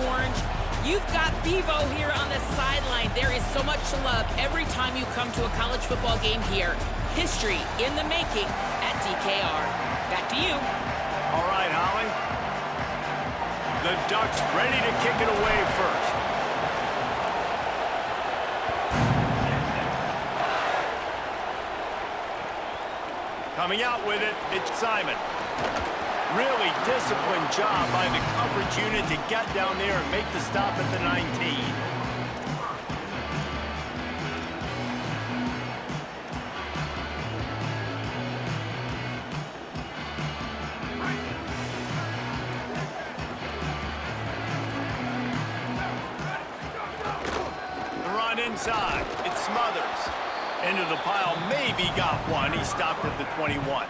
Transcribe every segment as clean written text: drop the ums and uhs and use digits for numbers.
orange. You've got Bevo here on the sideline. There is so much to love every time you come to a college football game here. History in the making at DKR. Back to you. All right, Holly. The Ducks ready to kick it away first. Coming out with it, it's Simon. Really disciplined job by the coverage unit to get down there and make the stop at the 19. The run inside, it Smothers. Into the pile, maybe got one. He stopped at the 21.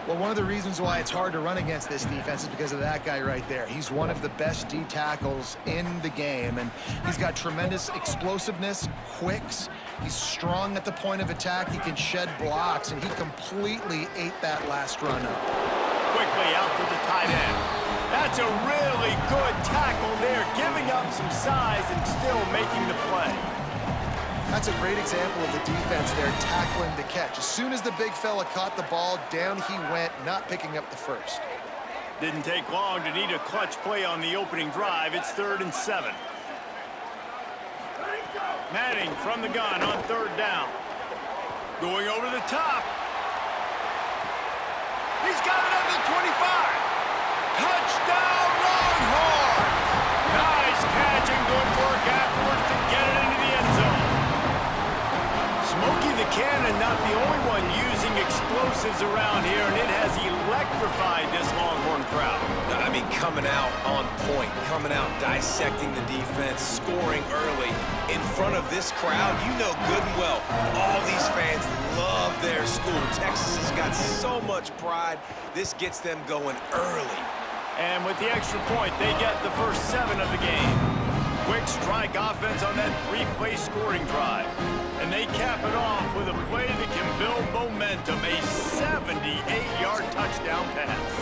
Well, one of the reasons why it's hard to run against this defense is because of that guy right there. He's one of the best D tackles in the game, and he's got tremendous explosiveness, quicks. He's strong at the point of attack. He can shed blocks, and he completely ate that last run up. Quickly out to the tight end. That's a really good tackle there, giving up some size and still making the play. That's a great example of the defense there, tackling the catch. As soon as the big fella caught the ball, down he went, not picking up the first. Didn't take long to need a clutch play on the opening drive. It's 3rd and 7. Manning from the gun on 3rd down. Going over the top. He's got it up to 25. Touchdown, Longhorns! Nice catch and good work afterwards to get it into the end zone. Smokey the Cannon not the only one using explosives around here, and it has electrified this Longhorn crowd. I mean, coming out on point, coming out dissecting the defense, scoring early. In front of this crowd, you know good and well, all these fans love their school. Texas has got so much pride. This gets them going early. And with the extra point, they get the first 7 of the game. Quick strike offense on that 3-play scoring drive. And they cap it off with a play that can build momentum, a 78-yard touchdown pass.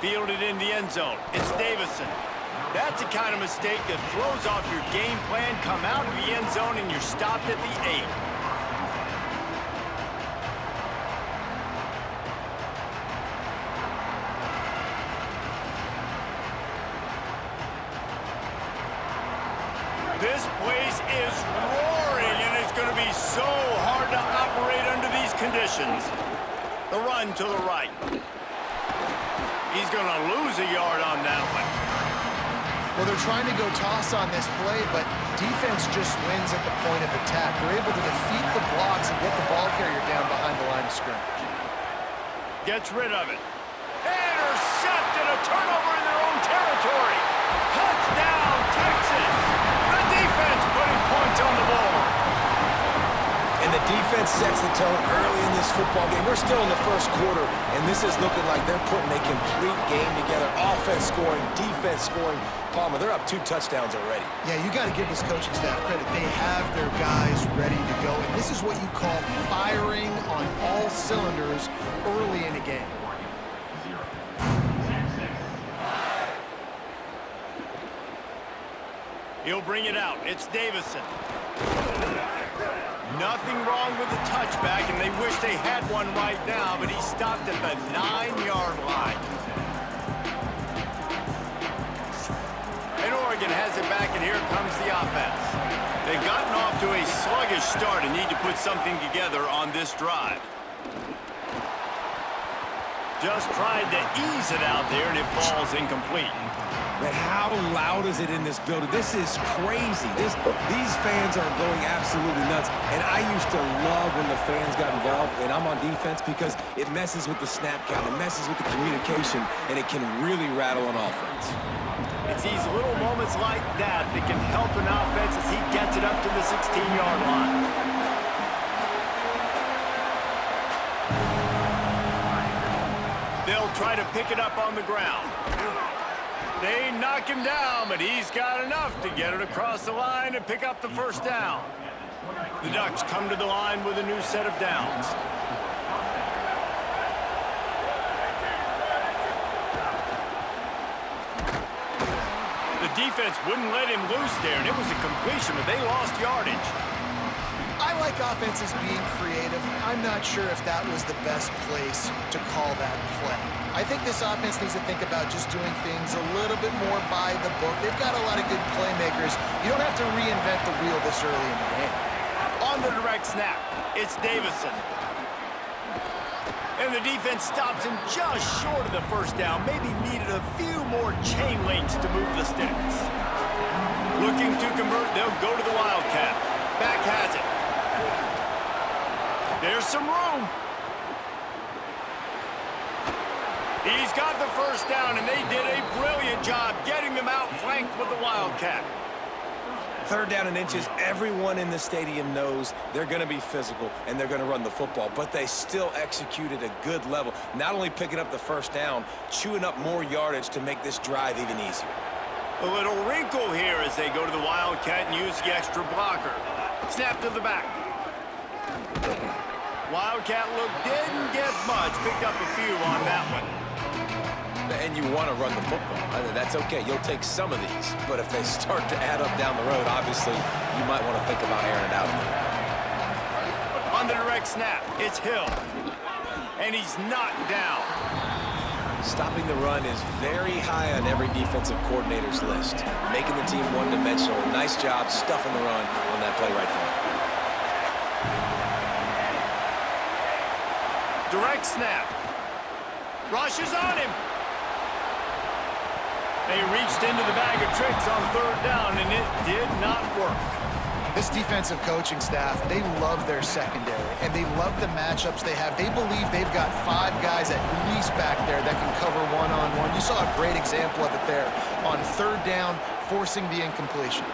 Fielded in the end zone. It's Davison. That's the kind of mistake that throws off your game plan. Come out of the end zone and you're stopped at the 8. This place is roaring, and it's going to be so hard to operate under these conditions. The run to the right. He's going to lose a yard on that one. Well, they're trying to go toss on this play, but defense just wins at the point of attack. They're able to defeat the blocks and get the ball carrier down behind the line of scrimmage. Gets rid of it. Intercepted, a turnover in their own territory. Touchdown, Texas. The defense putting points on the board. And the defense sets the tone early in this football game. We're still in the first quarter, and this is looking like they're putting a complete game together. Offense scoring, defense scoring. Palmer, they're up 2 touchdowns already. Yeah, you got to give this coaching staff credit. They have their guys ready to go, and this is what you call firing on all cylinders early in a game. He'll bring it out. It's Davison. Nothing wrong with the touchback, and they wish they had one right now, but he stopped at the 9-yard line. And Oregon has it back, and here comes the offense. They've gotten off to a sluggish start and need to put something together on this drive. Just tried to ease it out there, and it falls incomplete. But how loud is it in this building? This is crazy. These fans are going absolutely nuts. And I used to love when the fans got involved, and I'm on defense because it messes with the snap count, it messes with the communication, and it can really rattle an offense. It's these little moments like that that can help an offense as he gets it up to the 16-yard line. They'll try to pick it up on the ground. They knock him down, but he's got enough to get it across the line and pick up the first down. The Ducks come to the line with a new set of downs. The defense wouldn't let him loose there, and it was a completion, but they lost yardage. I like offenses being creative. I'm not sure if that was the best place to call that play. I think this offense needs to think about just doing things a little bit more by the book. They've got a lot of good playmakers. You don't have to reinvent the wheel this early in the game. On the direct snap, it's Davison. And the defense stops him just short of the first down. Maybe needed a few more chain links to move the sticks. Looking to convert, they'll go to the Wildcat. Back has it. There's some room. He's got the first down, and they did a brilliant job getting them out flanked with the Wildcat. 3rd down and inches, everyone in the stadium knows they're going to be physical and they're going to run the football, but they still executed a good level. Not only picking up the first down, chewing up more yardage to make this drive even easier. A little wrinkle here as they go to the Wildcat and use the extra blocker. Snap to the back. Wildcat look didn't get much. Picked up a few on that one. And you want to run the football. That's okay. You'll take some of these. But if they start to add up down the road, obviously, you might want to think about airing it out a little bit. On the direct snap, it's Hill. And he's knocked down. Stopping the run is very high on every defensive coordinator's list. Making the team one-dimensional. Nice job stuffing the run on that play right there. Direct snap. Rush is on him. They reached into the bag of tricks on 3rd down, and it did not work. This defensive coaching staff, they love their secondary, and they love the matchups they have. They believe they've got 5 guys at least back there that can cover one-on-one. You saw a great example of it there on 3rd down, forcing the incompletion.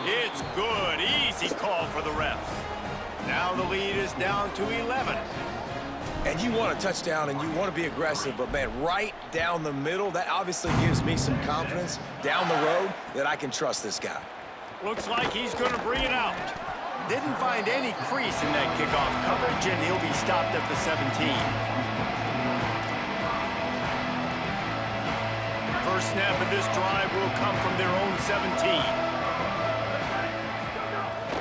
It's good. Easy call for the refs. Now the lead is down to 11. And you want a touchdown and you want to be aggressive, but man, right down the middle, that obviously gives me some confidence down the road that I can trust this guy. Looks like he's going to bring it out. Didn't find any crease in that kickoff coverage, and he'll be stopped at the 17. First snap of this drive will come from their own 17.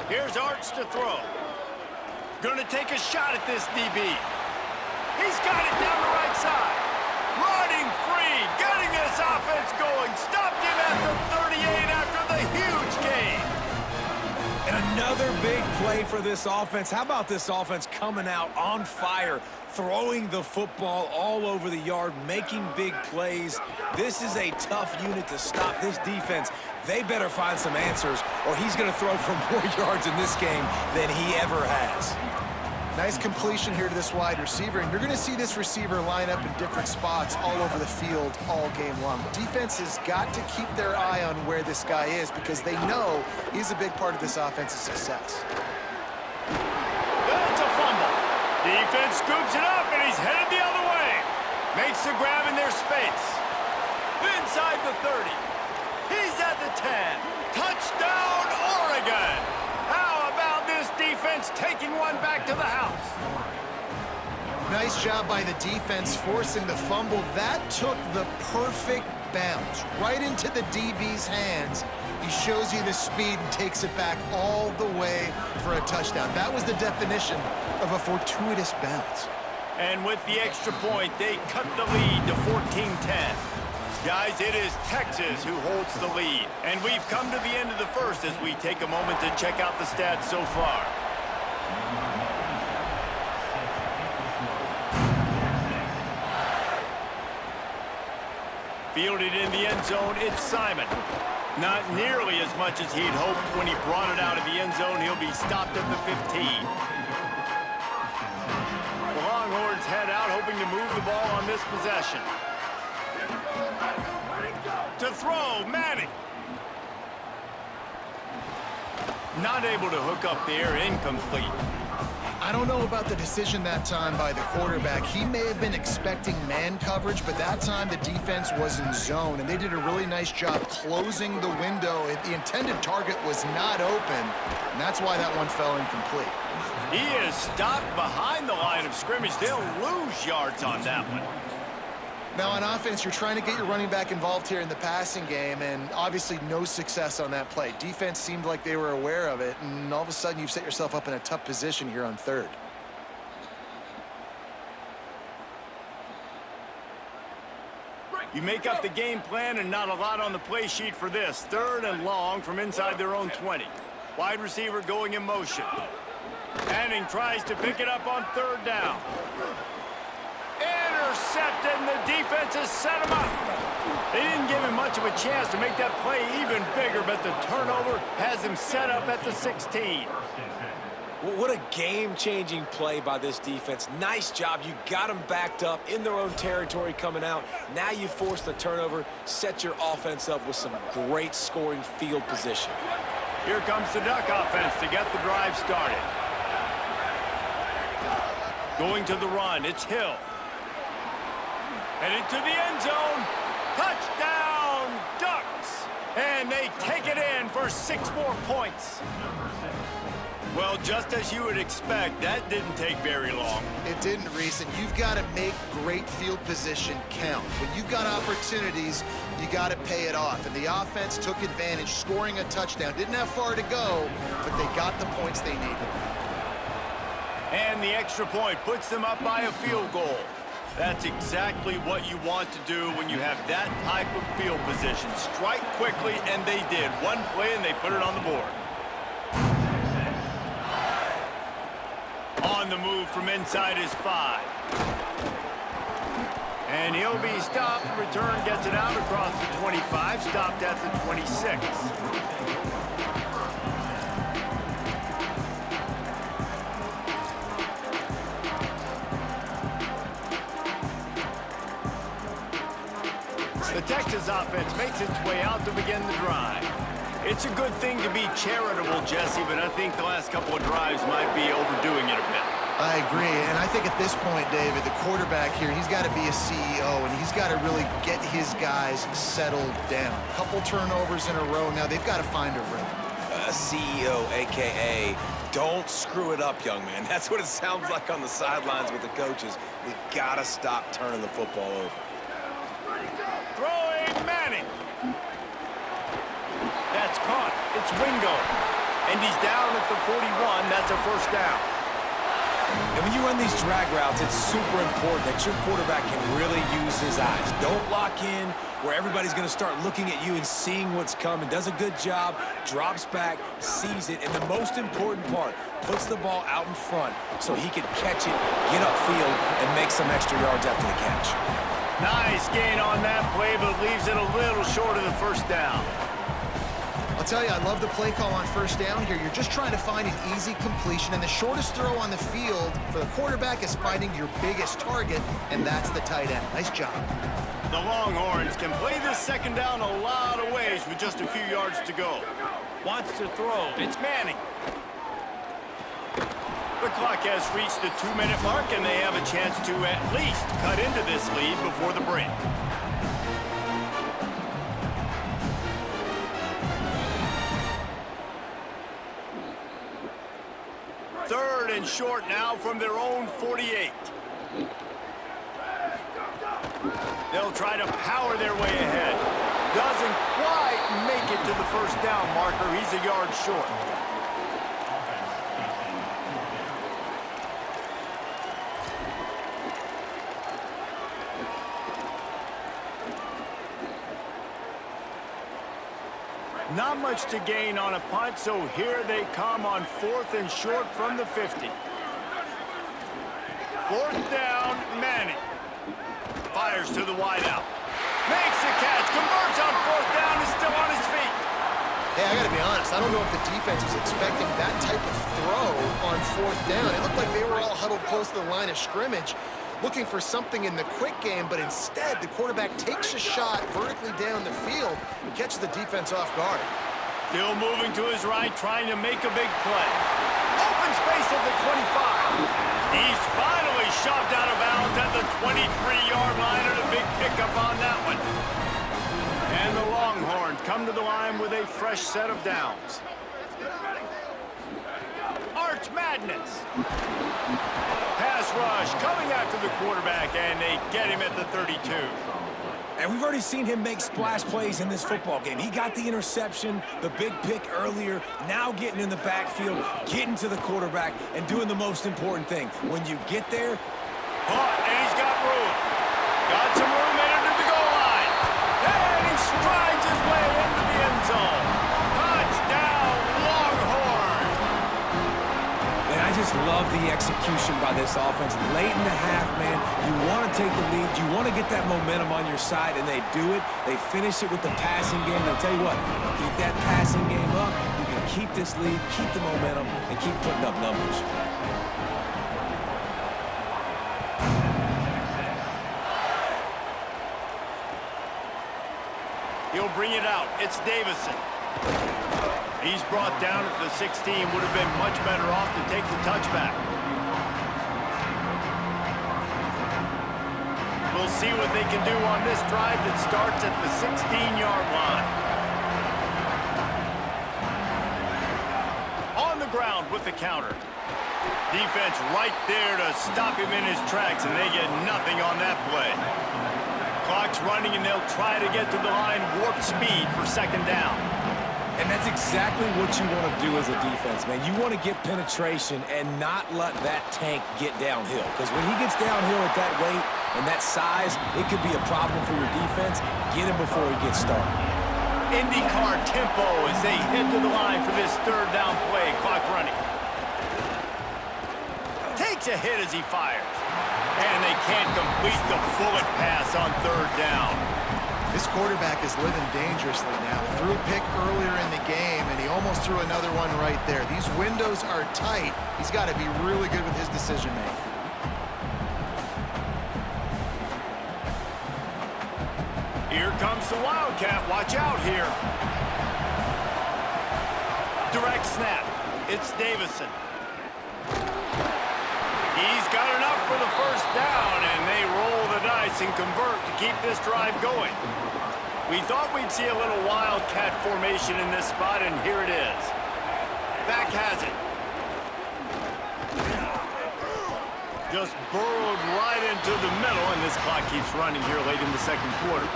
Here's Arch to throw. Gonna take a shot at this DB. He's got it down the right side. Running free, getting this offense going. Stopped him at the 38 after the huge gain. And another big play for this offense. How about this offense coming out on fire, throwing the football all over the yard, making big plays? This is a tough unit to stop this defense. They better find some answers, or he's going to throw for more yards in this game than he ever has. Nice completion here to this wide receiver, and you're going to see this receiver line up in different spots all over the field all game long. Defense has got to keep their eye on where this guy is because they know he's a big part of this offense's success. That's a fumble. Defense scoops it up, and he's headed the other way. Makes the grab in their space. Inside the 30. He's at the 10. Touchdown, Oregon. How about this defense taking one back to the house? Nice job by the defense forcing the fumble. That took the perfect bounce right into the DB's hands. He shows you the speed and takes it back all the way for a touchdown. That was the definition of a fortuitous bounce. And with the extra point, they cut the lead to 14-10. Guys, it is Texas who holds the lead. And we've come to the end of the first as we take a moment to check out the stats so far. Fielded in the end zone, it's Simon. Not nearly as much as he'd hoped when he brought it out of the end zone. He'll be stopped at the 15. The Longhorns head out, hoping to move the ball on this possession. To throw, Manning. Not able to hook up there, incomplete. I don't know about the decision that time by the quarterback. He may have been expecting man coverage, but that time the defense was in zone, and they did a really nice job closing the window. The intended target was not open, and that's why that one fell incomplete. He is stopped behind the line of scrimmage. They'll lose yards on that one. Now, on offense, you're trying to get your running back involved here in the passing game, and obviously no success on that play. Defense seemed like they were aware of it, and all of a sudden you've set yourself up in a tough position here on third. You make up the game plan and not a lot on the play sheet for this. 3rd and long from inside their own 20. Wide receiver going in motion. Manning tries to pick it up on 3rd down. Intercepted, and the defense has set him up. They didn't give him much of a chance to make that play even bigger, but the turnover has him set up at the 16. Well, what a game-changing play by this defense. Nice job. You got them backed up in their own territory coming out. Now you force the turnover, set your offense up with some great scoring field position. Here comes the Duck offense to get the drive started. Going to the run, it's Hill. Headed to the end zone. Touchdown, Ducks! And they take it in for 6 more points. Well, just as you would expect, that didn't take very long. It didn't, Reese, and you've got to make great field position count. When you've got opportunities, you got to pay it off. And the offense took advantage, scoring a touchdown. Didn't have far to go, but they got the points they needed. And the extra point puts them up by a field goal. That's exactly what you want to do when you have that type of field position. Strike quickly, and they did. One play, and they put it on the board. On the move from inside his 5. And he'll be stopped. Return gets it out across the 25, stopped at the 26. The Texas offense makes its way out to begin the drive. It's a good thing to be charitable, Jesse, but I think the last couple of drives might be overdoing it a bit. I agree, and I think at this point, David, the quarterback here, he's got to be a CEO, and he's got to really get his guys settled down. A couple turnovers in a row now. They've got to find a rhythm. A CEO, a.k.a. don't screw it up, young man. That's what it sounds like on the sidelines with the coaches. We got to stop turning the football over. Throwing Manning. That's caught. It's Wingo. And he's down at the 41. That's a 1st down. And when you run these drag routes, it's super important that your quarterback can really use his eyes. Don't lock in where everybody's going to start looking at you and seeing what's coming. Does a good job, drops back, sees it, and the most important part, puts the ball out in front so he can catch it, get upfield, and make some extra yards after the catch. Nice gain on that play, but leaves it a little short of the 1st down. I'll tell you, I love the play call on 1st down here. You're just trying to find an easy completion, and the shortest throw on the field for the quarterback is finding your biggest target, and that's the tight end. Nice job. The Longhorns can play this 2nd down a lot of ways with just a few yards to go. Wants to throw. It's Manning. The clock has reached the 2-minute mark, and they have a chance to at least cut into this lead before the break. Third and short now from their own 48. They'll try to power their way ahead. Doesn't quite make it to the 1st down marker. He's a yard short. Not much to gain on a punt, so here they come on 4th and short from the 50. 4th down, Manning. Fires to the wideout. Makes the catch, converts on 4th down, is still on his feet. Hey, I gotta be honest, I don't know if the defense was expecting that type of throw on 4th down. It looked like they were all huddled close to the line of scrimmage, looking for something in the quick game, but instead the quarterback takes a shot vertically down the field and catches the defense off guard. Still moving to his right, trying to make a big play. Open in space at the 25. He's finally shoved out of bounds at the 23-yard line, and a big pickup on that one. And the Longhorns come to the line with a fresh set of downs. Arch Madness. Pass rush coming after the quarterback, and they get him at the 32. And we've already seen him make splash plays in this football game. He got the interception, the big pick earlier, now getting in the backfield, getting to the quarterback, and doing the most important thing. When you get there, and he's got room. Got some room into the goal line. And he strides his way into the end zone. Touchdown, Longhorn. and I just love the execution by this offense. Late in the half, man, you want to take the lead. You want to get that momentum on your side, and they do it. They finish it with the passing game. And I'll tell you what, keep that passing game up. You can keep this lead, keep the momentum, and keep putting up numbers. He'll bring it out. It's Davison. He's brought down at the 16. Would have been much better off to take the touchback. We'll see what they can do on this drive that starts at the 16-yard line. On the ground with the counter. Defense right there to stop him in his tracks, and they get nothing on that play. Clock's running, and they'll try to get to the line warp speed for second down. And that's exactly what you want to do as a defense, man. You want to get penetration and not let that tank get downhill. Because when he gets downhill at that weight and that size, it could be a problem for your defense. Get him before he gets started. IndyCar tempo as they head to the line for this third down play. Clock running. Takes a hit as he fires. And they can't complete the bullet pass on third down. This quarterback is living dangerously now. Threw a pick earlier in the game, and he almost threw another one right there. These windows are tight. He's got to be really good with his decision-making. Here comes the Wildcat. Watch out here. Direct snap. It's Davison. He's got enough for the first down, and they roll the dice and convert to keep this drive going. We thought we'd see a little Wildcat formation in this spot, and here it is. Back has it. Just burrowed right into the middle, and this clock keeps running here late in the second quarter.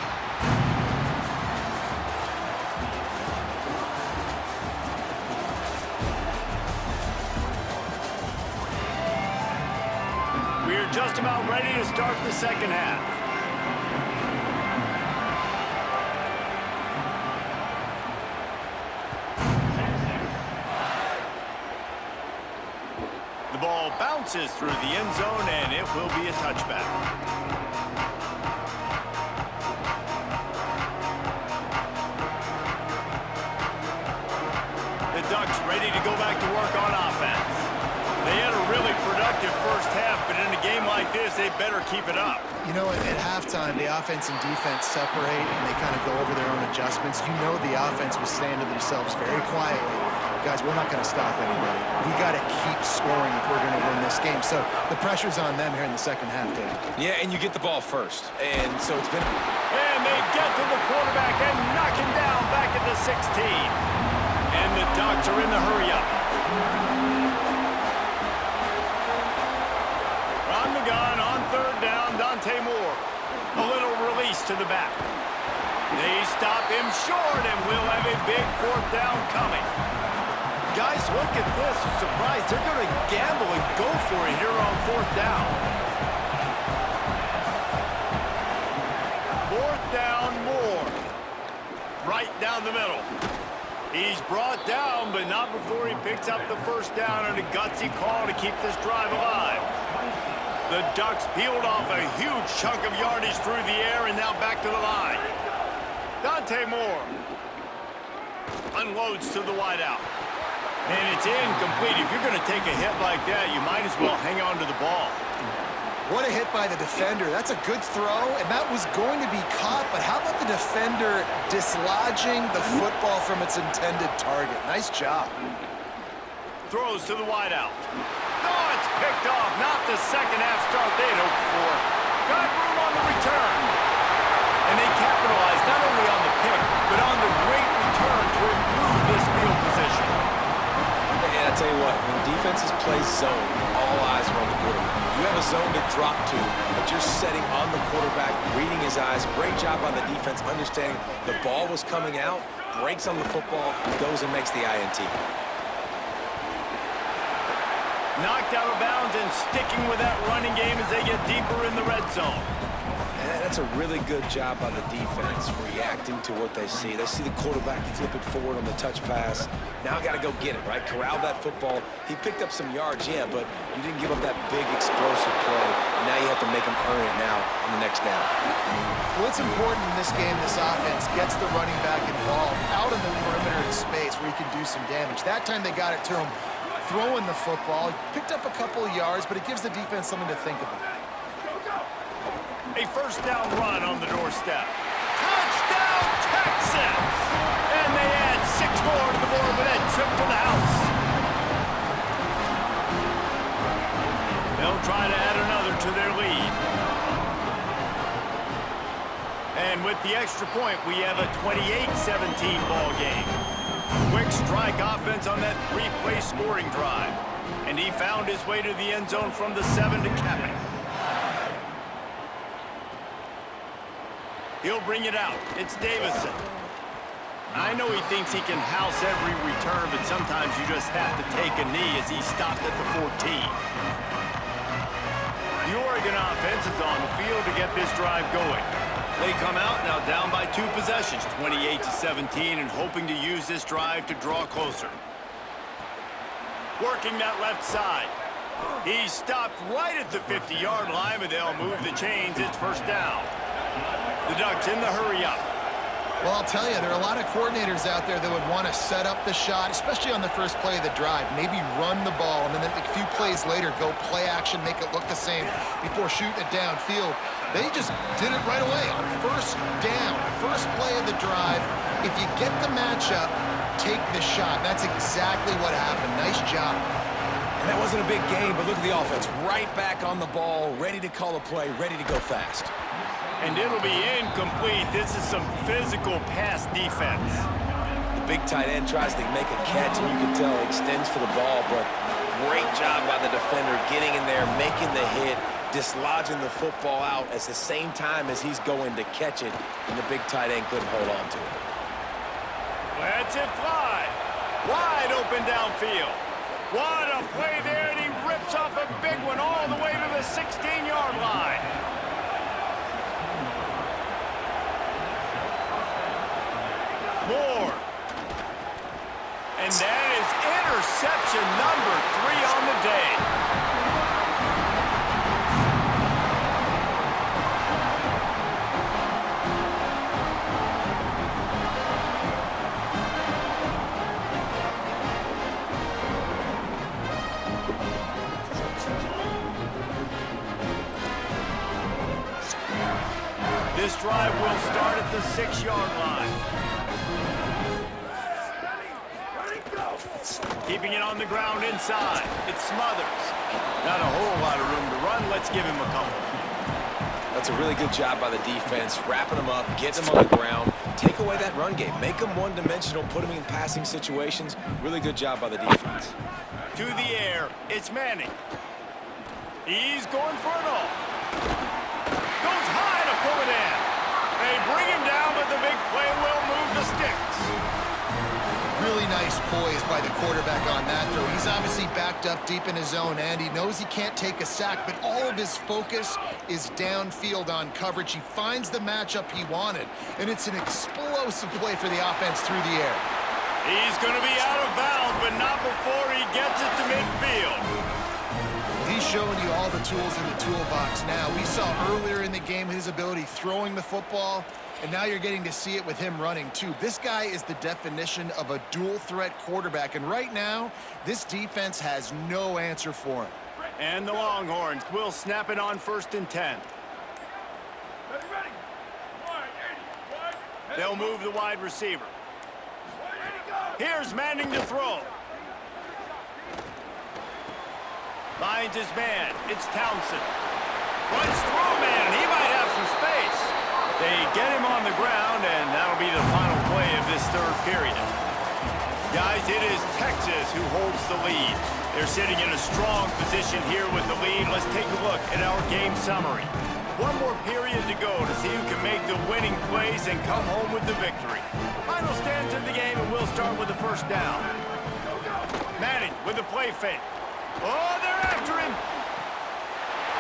We're just about ready to start the second half. The ball bounces through the end zone, and it will be a touchback. The Ducks ready to go back to work on offense. They had a really productive first half, but in a game like this, they better keep it up. You know, at halftime, the offense and defense separate, and they kind of go over their own adjustments. You know the offense was saying to themselves very quietly, guys, we're not going to stop anybody. We got to keep scoring if we're going to win this game. So the pressure's on them here in the second half, Dave. Yeah, and you get the ball first. And so it's been... And they get to the quarterback and knock him down back at the 16. And the Ducks are in the hurry-up. On the gun, on third down, Dante Moore. A little release to the back. They stop him short, and we'll have a big fourth down coming. Guys, look at this. I'm surprised. They're going to gamble and go for it here on fourth down. Fourth down, Moore. Right down the middle. He's brought down, but not before he picks up the first down, and a gutsy call to keep this drive alive. The Ducks peeled off a huge chunk of yardage through the air, and now back to the line. Dante Moore unloads to the wideout. And it's incomplete. If you're going to take a hit like that, you might as well hang on to the ball. What a hit by the defender. That's a good throw, and that was going to be caught, but how about the defender dislodging the football from its intended target? Nice job. throws to the wideout. Oh, it's picked off. Not the second half start they'd hoped for. Got room on the return. And they capitalized not only on the pick, but on the great return to improve this field position. And I tell you what, when defenses play zone, all eyes are on the quarterback. You have a zone to drop to, but you're setting on the quarterback, reading his eyes. Great job on the defense, understanding the ball was coming out, breaks on the football, goes and makes the INT. Knocked out of bounds and sticking with that running game as they get deeper in the red zone. And that's a really good job by the defense, reacting to what they see. They see the quarterback flip it forward on the touch pass. Now I got to go get it, right? Corral that football. He picked up some yards, yeah, but you didn't give up that big explosive play. And now you have to make him earn it now on the next down. Well, it's important in this game, this offense gets the running back involved out in the perimeter in space where he can do some damage. That time they got it to him throwing the football. He picked up a couple of yards, but it gives the defense something to think about. A first down run on the doorstep. Touchdown, Texas! And they add 6 more to the board with that trip to the house. They'll try to add another to their lead. And with the extra point, we have a 28-17 ball game. Quick strike offense on that 3-play scoring drive. And he found his way to the end zone from the 7 to cap it. He'll bring it out. It's Davison. I know he thinks he can house every return, but sometimes you just have to take a knee as he stopped at the 14. The Oregon offense is on the field to get this drive going. They come out now down by 2 possessions, 28-17, and hoping to use this drive to draw closer. Working that left side. He stopped right at the 50-yard line, but they'll move the chains. It's first down. The Ducks in the hurry-up. Well, I'll tell you, there are a lot of coordinators out there that would want to set up the shot, especially on the first play of the drive. Maybe run the ball, and then a few plays later, go play action, make it look the same before shooting it downfield. They just did it right away on first down, first play of the drive. If you get the matchup, take the shot. That's exactly what happened. Nice job. And that wasn't a big game, but look at the offense. Right back on the ball, ready to call a play, ready to go fast. And it'll be incomplete. This is some physical pass defense. The big tight end tries to make a catch, and you can tell extends for the ball, but great job by the defender getting in there, making the hit, dislodging the football out at the same time as he's going to catch it, and the big tight end couldn't hold on to it. Lets it fly. Wide open downfield. What a play there, and he rips off a big one all the way to the 16-yard line. Moore. And that is interception number 3 on the day. This drive will start at the 6-yard line. Keeping it on the ground inside. It's Smothers. Not a whole lot of room to run. Let's give him a couple. That's a really good job by the defense, wrapping them up, getting them on the ground, take away that run game, make them one-dimensional, put them in passing situations. Really good job by the defense. To the air, it's Manning. He's going for it all. Goes high to pull it in. They bring him down, but the big play will move the sticks. Really nice poise by the quarterback on that throw. He's obviously backed up deep in his own end. He knows he can't take a sack, but all of his focus is downfield on coverage. He finds the matchup he wanted, and it's an explosive play for the offense through the air. He's going to be out of bounds, but not before he gets it to midfield. He's showing you all the tools in the toolbox now. We saw earlier in the game his ability throwing the football, and now you're getting to see it with him running too. This guy is the definition of a dual-threat quarterback, and right now, this defense has no answer for him. And the Longhorns will snap it on 1st and 10. They'll move the wide receiver. Here's Manning to throw. Finds his man. It's Townsend. Runs through, man. He might have some space. They get him on the ground, and that'll be the final play of this third period. Guys, it is Texas who holds the lead. They're sitting in a strong position here with the lead. Let's take a look at our game summary. One more period to go to see who can make the winning plays and come home with the victory. Final stands in the game, and we'll start with the first down. Manning with the play fake. Oh, they're after him.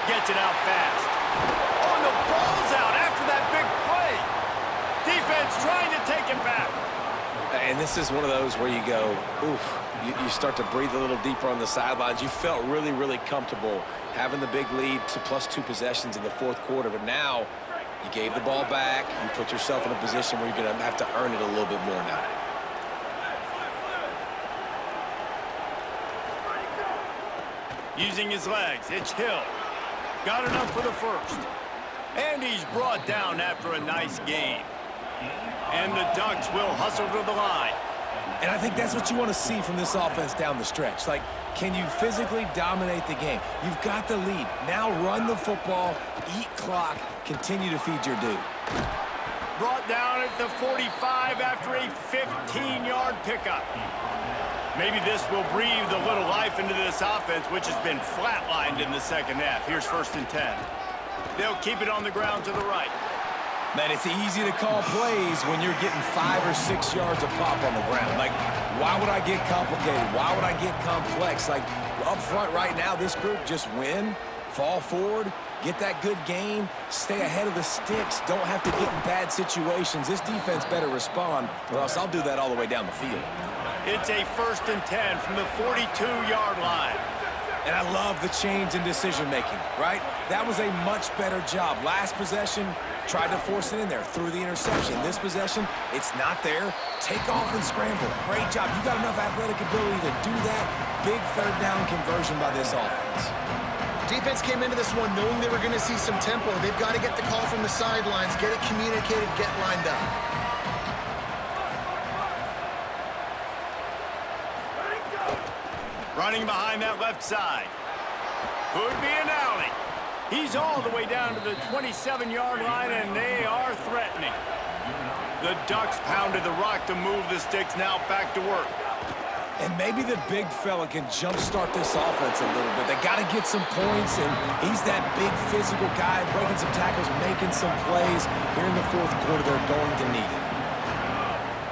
Gets it out fast. Oh, and the ball's out after that big play. Defense trying to take him back. And this is one of those where you go, oof, you start to breathe a little deeper on the sidelines. You felt really, really comfortable having the big lead to +2 possessions in the fourth quarter. But now you gave the ball back. You put yourself in a position where you're going to have to earn it a little bit more now. Using his legs, it's Hill. Got enough for the first. And he's brought down after a nice gain. And the Ducks will hustle to the line. And I think that's what you want to see from this offense down the stretch. Like, can you physically dominate the game? You've got the lead. Now run the football, eat clock, continue to feed your dude. Brought down at the 45 after a 15-yard pickup. Maybe this will breathe a little life into this offense, which has been flatlined in the second half. Here's 1st and 10. They'll keep it on the ground to the right. Man, it's easy to call plays when you're getting 5 or 6 yards of pop on the ground. Like, why would I get complicated? Why would I get complex? Like, up front right now, this group just win, fall forward, get that good gain, stay ahead of the sticks, don't have to get in bad situations. This defense better respond, or else I'll do that all the way down the field. It's a 1st and 10 from the 42-yard line. And I love the change in decision-making, right? That was a much better job. Last possession, tried to force it in there, threw the interception. This possession, it's not there. Take off and scramble. Great job. You got enough athletic ability to do that. Big third down conversion by this offense. Defense came into this one knowing they were going to see some tempo. They've got to get the call from the sidelines, get it communicated, get lined up. Running behind that left side. Could be an alley. He's all the way down to the 27-yard line, and they are threatening. The Ducks pounded the rock to move the sticks, now back to work. And maybe the big fella can jumpstart this offense a little bit. They got to get some points, and he's that big physical guy, breaking some tackles, making some plays. Here in the fourth quarter, they're going to need it.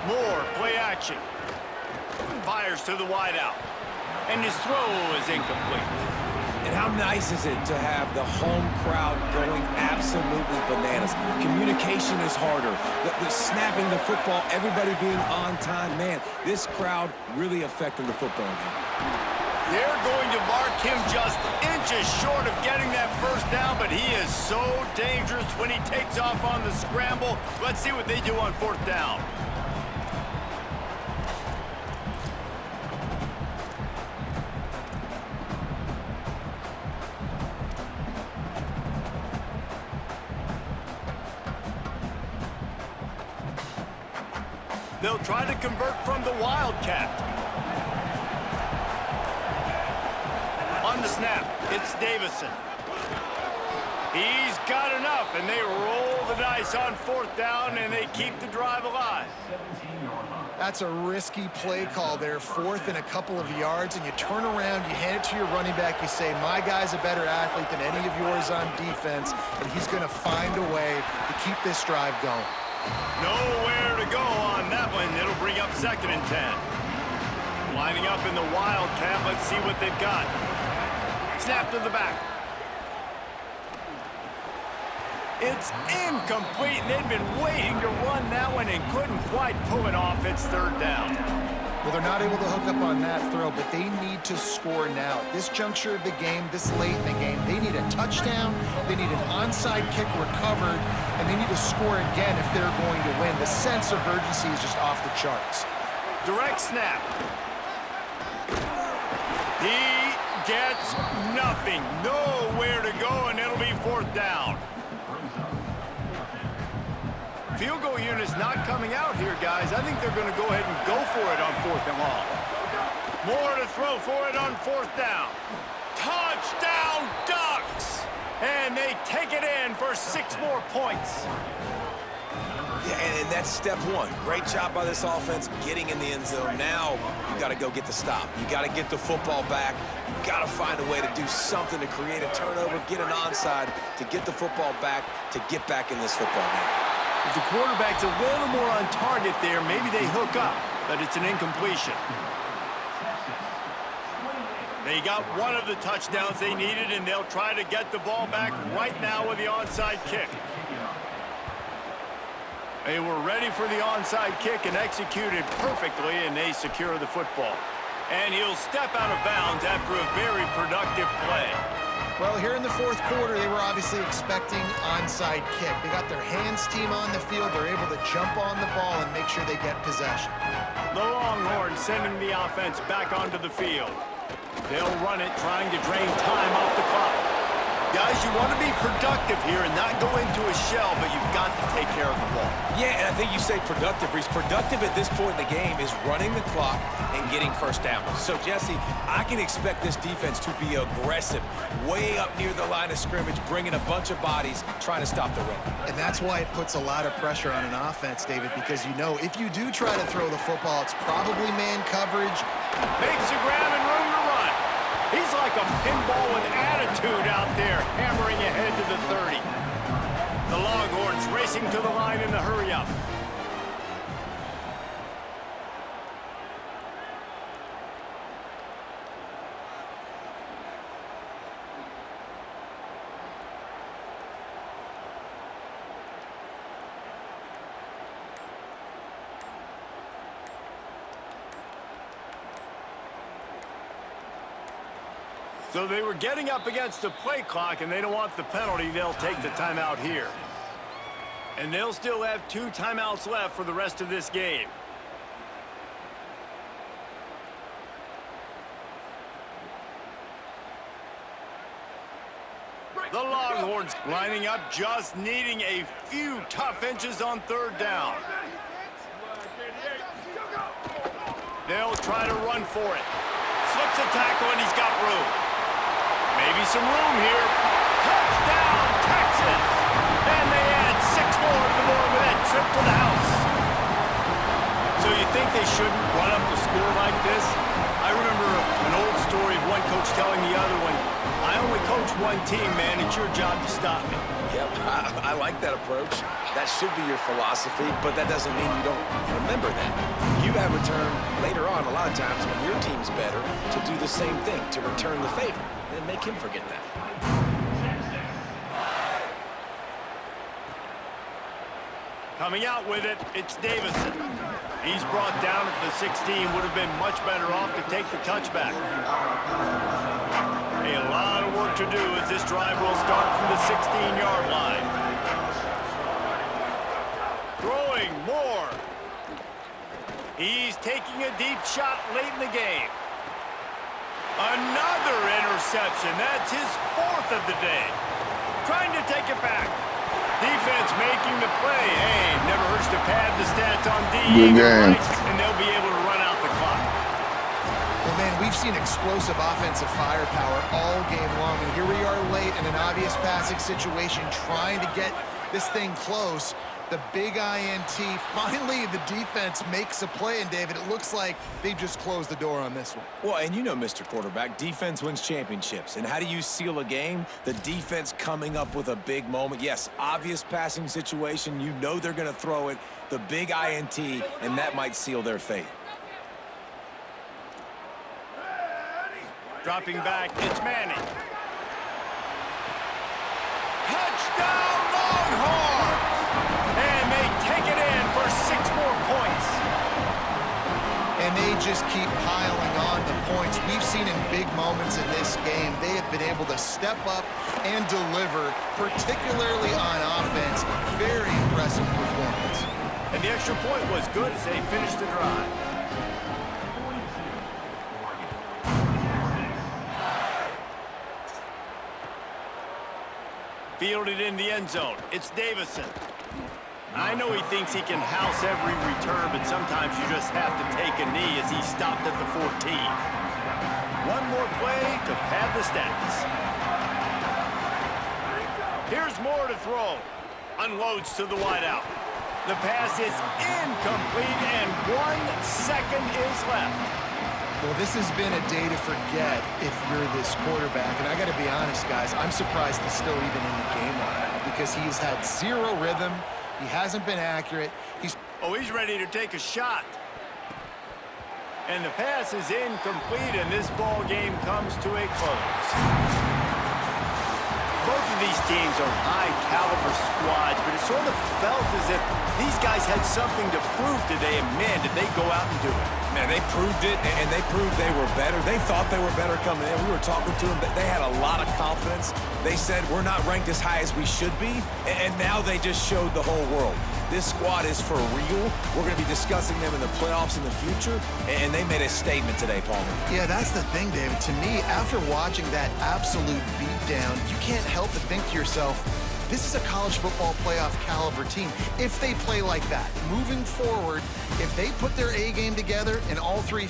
Moore, play action. Fires to the wideout. And his throw is incomplete. And how nice is it to have the home crowd going absolutely bananas? Communication is harder. The snapping the football, everybody being on time. Man, this crowd really affecting the football game. They're going to mark him just inches short of getting that first down, but he is so dangerous when he takes off on the scramble. Let's see what they do on 4th down. They'll try to convert from the Wildcat. On the snap, it's Davison. He's got enough, and they roll the dice on 4th down, and they keep the drive alive. That's a risky play call there, 4th and a couple of yards, and you turn around, you hand it to your running back, you say, my guy's a better athlete than any of yours on defense, and he's going to find a way to keep this drive going. Nowhere to go on that one. It'll bring up 2nd and 10. Lining up in the Wildcat. Let's see what they've got. Snap to the back. It's incomplete. They've been waiting to run that one and couldn't quite pull it off. It's 3rd down. Well, they're not able to hook up on that throw, but they need to score now. At this juncture of the game, this late in the game, they need a touchdown, they need an onside kick recovered, and they need to score again if they're going to win. The sense of urgency is just off the charts. Direct snap. He gets nothing. Nowhere to go, and it'll be 4th down. Field goal unit's not coming out here, guys. I think they're going to go ahead and go for it on 4th and long. More to throw for it on 4th down. Touchdown Ducks! And they take it in for 6 more points. Yeah, and that's step one. Great job by this offense getting in the end zone. Now you got to go get the stop. You got to get the football back. You got to find a way to do something to create a turnover, get an onside, to get the football back, to get back in this football game. If the quarterback's a little more on target there, maybe they hook up, but it's an incompletion. They got one of the touchdowns they needed, and they'll try to get the ball back right now with the onside kick. They were ready for the onside kick and executed perfectly, and they secure the football. And he'll step out of bounds after a very productive play. Well, here in the fourth quarter, they were obviously expecting onside kick. They got their hands team on the field. They're able to jump on the ball and make sure they get possession. The Longhorns sending the offense back onto the field. They'll run it, trying to drain time off the clock. Guys, you want to be productive here and not go into a shell, but you've got to take care of the ball. Yeah, and I think you say productive, Reese. Productive at this point in the game is running the clock and getting first down. So, Jesse, I can expect this defense to be aggressive, way up near the line of scrimmage, bringing a bunch of bodies, trying to stop the run. And that's why it puts a lot of pressure on an offense, David, because you know if you do try to throw the football, it's probably man coverage. Makes a grab and room to run. He's like a pinball with attitude out there, hammering ahead to the 30. The Longhorns racing to the line in the hurry-up. So they were getting up against the play clock, and they don't want the penalty. They'll take the timeout here. And they'll still have 2 timeouts left for the rest of this game. The Longhorns lining up, just needing a few tough inches on 3rd down. They'll try to run for it. Slips a tackle, and he's got room. Maybe some room here. Touchdown, Texas! And they add 6 more to the board with that trip to the house. So you think they shouldn't run up the score like this? I remember an old story of one coach telling the other one, I only coach one team, man. It's your job to stop me. Yep, I like that approach. That should be your philosophy, but that doesn't mean you don't remember that. You have a turn later on a lot of times when your team's better to do the same thing, to return the favor, and make him forget that. Coming out with it, it's Davison. He's brought down at the 16, would have been much better off to take the touchback. A lot of work to do as this drive will start from the 16-yard line. Throwing more. He's taking a deep shot late in the game. Another interception. That's his 4th of the day. Trying to take it back. Defense making the play. Hey, never hurts to pad the stats on D. Good game. And they'll be able to run out the clock. Well, man, we've seen explosive offensive firepower all game long, and here we are late in an obvious passing situation trying to get this thing close. The big INT, finally the defense makes a play, and David, it looks like they just closed the door on this one. Well, and you know, Mr. Quarterback, defense wins championships. And how do you seal a game? The defense coming up with a big moment. Yes, obvious passing situation. You know they're going to throw it. The big INT, and that might seal their fate. Dropping back, it's Manning. Touchdown, Longhorns! And they take it in for 6 more points. And they just keep piling on the points. We've seen in big moments in this game, they have been able to step up and deliver, particularly on offense. Very impressive performance. And the extra point was good as they finished the drive. Fielded in the end zone. It's Davison. I know he thinks he can house every return, but sometimes you just have to take a knee as he stopped at the 14. One more play to pad the stats. Here's Moore to throw. Unloads to the wideout. The pass is incomplete, and 1 second is left. Well, this has been a day to forget if you're this quarterback. And I got to be honest, guys, I'm surprised he's still even in the game right now because he's had zero rhythm. He hasn't been accurate. He's ready to take a shot. And the pass is incomplete, and this ball game comes to a close. Both of these teams are high-caliber squads, but it sort of felt as if these guys had something to prove today, and man, did they go out and do it. Man, they proved it, and they proved they were better. They thought they were better coming in. We were talking to them. They had a lot of confidence. They said, we're not ranked as high as we should be, and now they just showed the whole world. This squad is for real. We're going to be discussing them in the playoffs in the future, and they made a statement today, Palmer. Yeah, that's the thing, David. To me, after watching that absolute beatdown, you can't help but think to yourself, this is a college football playoff caliber team. If they play like that, moving forward, if they put their A game together in all three